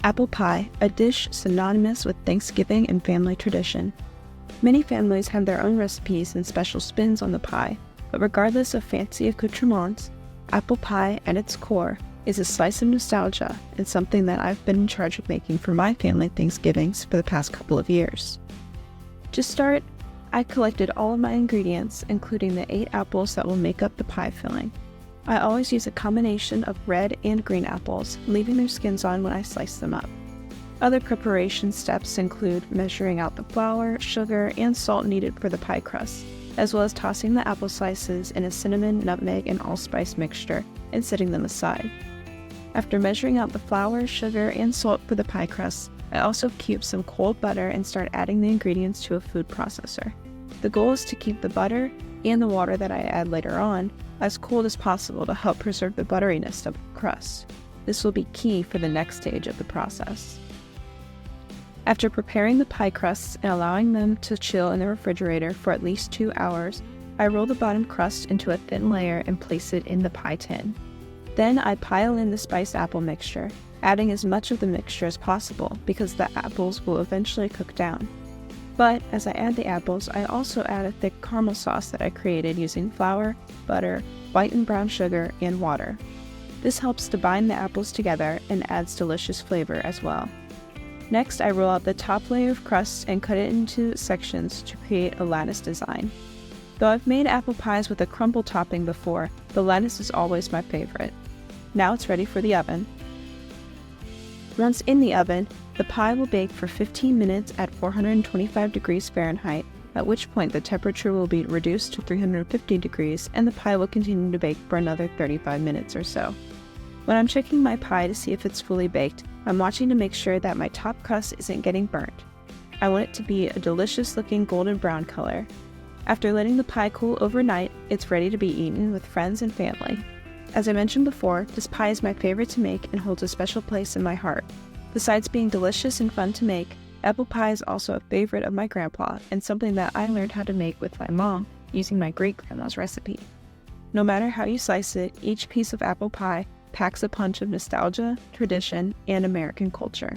Apple pie, a dish synonymous with Thanksgiving and family tradition. Many families have their own recipes and special spins on the pie, but regardless of fancy accoutrements, apple pie at its core is a slice of nostalgia and something that I've been in charge of making for my family Thanksgivings for the past couple of years. To start, I collected all of my ingredients, including the 8 apples that will make up the pie filling. I always use a combination of red and green apples, leaving their skins on when I slice them up. Other preparation steps include measuring out the flour, sugar, and salt needed for the pie crust, as well as tossing the apple slices in a cinnamon, nutmeg, and allspice mixture and setting them aside. After measuring out the flour, sugar, and salt for the pie crust, I also cube some cold butter and start adding the ingredients to a food processor. The goal is to keep the butter and the water that I add later on as cold as possible to help preserve the butteriness of the crust. This will be key for the next stage of the process. After preparing the pie crusts and allowing them to chill in the refrigerator for at least 2 hours, I roll the bottom crust into a thin layer and place it in the pie tin. Then I pile in the spiced apple mixture, adding as much of the mixture as possible because the apples will eventually cook down. But as I add the apples, I also add a thick caramel sauce that I created using flour, butter, white and brown sugar, and water. This helps to bind the apples together and adds delicious flavor as well. Next, I roll out the top layer of crust and cut it into sections to create a lattice design. Though I've made apple pies with a crumble topping before, the lattice is always my favorite. Now it's ready for the oven. Once in the oven, the pie will bake for 15 minutes at 425 degrees Fahrenheit, at which point the temperature will be reduced to 350 degrees and the pie will continue to bake for another 35 minutes or so. When I'm checking my pie to see if it's fully baked, I'm watching to make sure that my top crust isn't getting burnt. I want it to be a delicious looking golden brown color. After letting the pie cool overnight, it's ready to be eaten with friends and family. As I mentioned before, this pie is my favorite to make and holds a special place in my heart. Besides being delicious and fun to make, apple pie is also a favorite of my grandpa and something that I learned how to make with my mom using my great-grandma's recipe. No matter how you slice it, each piece of apple pie packs a punch of nostalgia, tradition, and American culture.